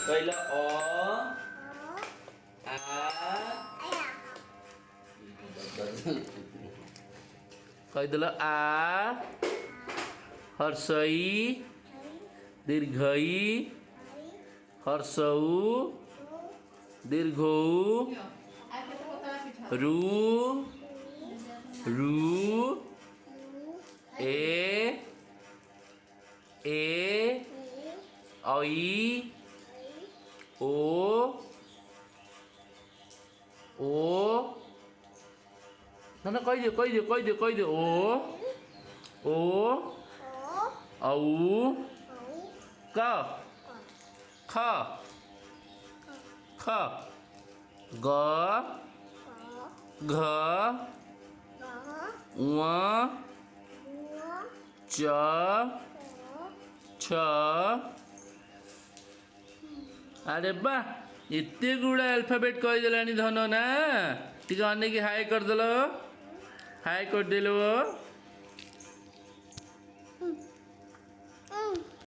कहला अ आ कह दिल आ हर्षई दीर्घई हर्षऊ दीर्घऊ रू रू ए आई ओ ना कह दे ओ औ क ख ख ग घ व च छ अरे बा एते गुड़ा अल्फाबेट कहीदेला धन ना टी अनेक हाय करदेल हाय करदेल